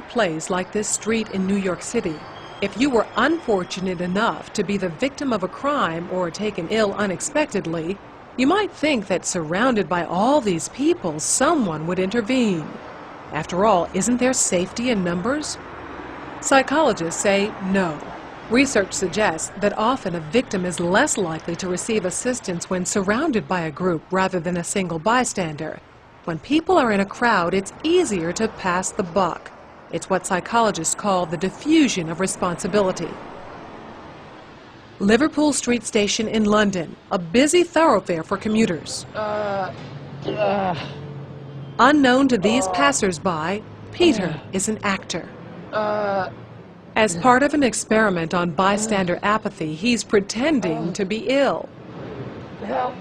place like this street in New York City, if you were unfortunate enough to be the victim of a crime or taken ill unexpectedly, you might think that surrounded by all these people, someone would intervene. After all, isn't there safety in numbers? Psychologists say no. Research suggests that often a victim is less likely to receive assistance when surrounded by a group rather than a single bystander. When people are in a crowd, it's easier to pass the buck. It's what psychologists call the diffusion of responsibility. Liverpool Street Station in London, a busy thoroughfare for commuters. Unknown to these passers-by, Peter is an actor. As part of an experiment on bystander apathy, he's pretending to be ill. Help!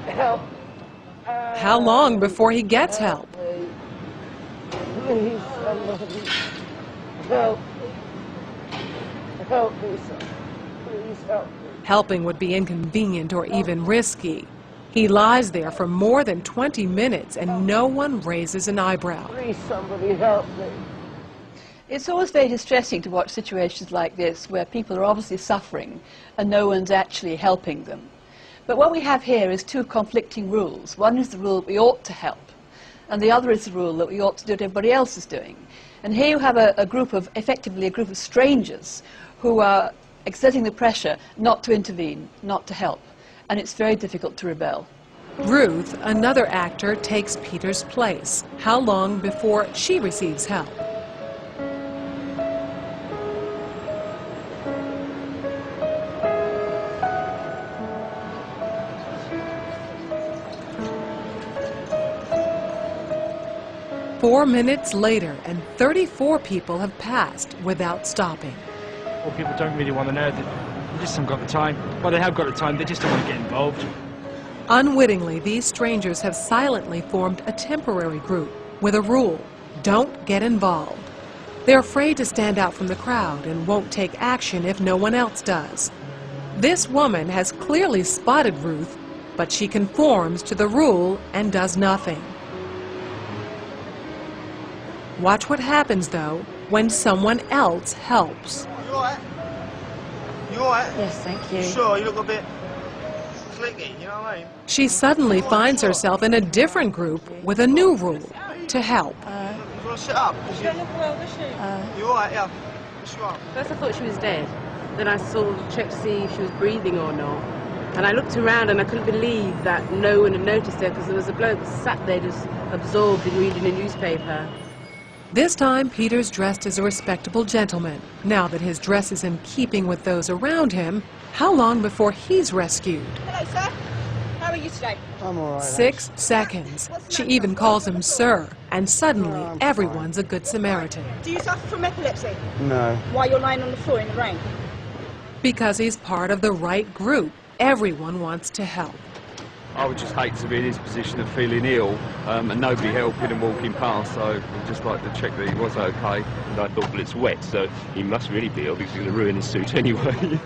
Help! How long before he gets help? Please, somebody. Help. Help me, sir. Please help me. Helping would be inconvenient or even risky. He lies there for more than 20 minutes and no one raises an eyebrow. Please, somebody help me. It's always very distressing to watch situations like this where people are obviously suffering and no one's actually helping them. But what we have here is two conflicting rules. One is the rule that we ought to help, and the other is the rule that we ought to do what everybody else is doing. And here you have effectively a group of strangers who are exerting the pressure not to intervene, not to help, and it's very difficult to rebel. Ruth, another actor, takes Peter's place. How long before she receives help? Four minutes later, and 34 people have passed without stopping. Well, people don't really want to know. They just haven't got the time. Well, they have got the time, they just don't want to get involved. Unwittingly, these strangers have silently formed a temporary group with a rule: don't get involved. They're afraid to stand out from the crowd and won't take action if no one else does. This woman has clearly spotted Ruth, but she conforms to the rule and does nothing. Watch what happens, though, when someone else helps. You alright? You alright? Yes, thank you. Sure, you look a bit clicky, you know what I mean? She suddenly finds herself in a different group with a new rule: to help. You want to sit up? Uh, You alright, yeah? What's wrong? First I thought she was dead. Then I sort of checked to see if she was breathing or not. And I looked around and I couldn't believe that no one had noticed her, because there was a bloke sat there just absorbed in reading a newspaper. This time, Peter's dressed as a respectable gentleman. Now that his dress is in keeping with those around him, how long before he's rescued? Hello, sir. How are you today? I'm all right. 6 seconds. She even calls him sir, and suddenly everyone's a good Samaritan. Do you suffer from epilepsy? No. Why you're lying on the floor in the rain? Because he's part of the right group. Everyone wants to help. I would just hate to be in his position of feeling ill and nobody helping and walking past, so I'd just like to check that he was okay. And I thought, well, it's wet, so he must really be ill because he's going to ruin his suit anyway.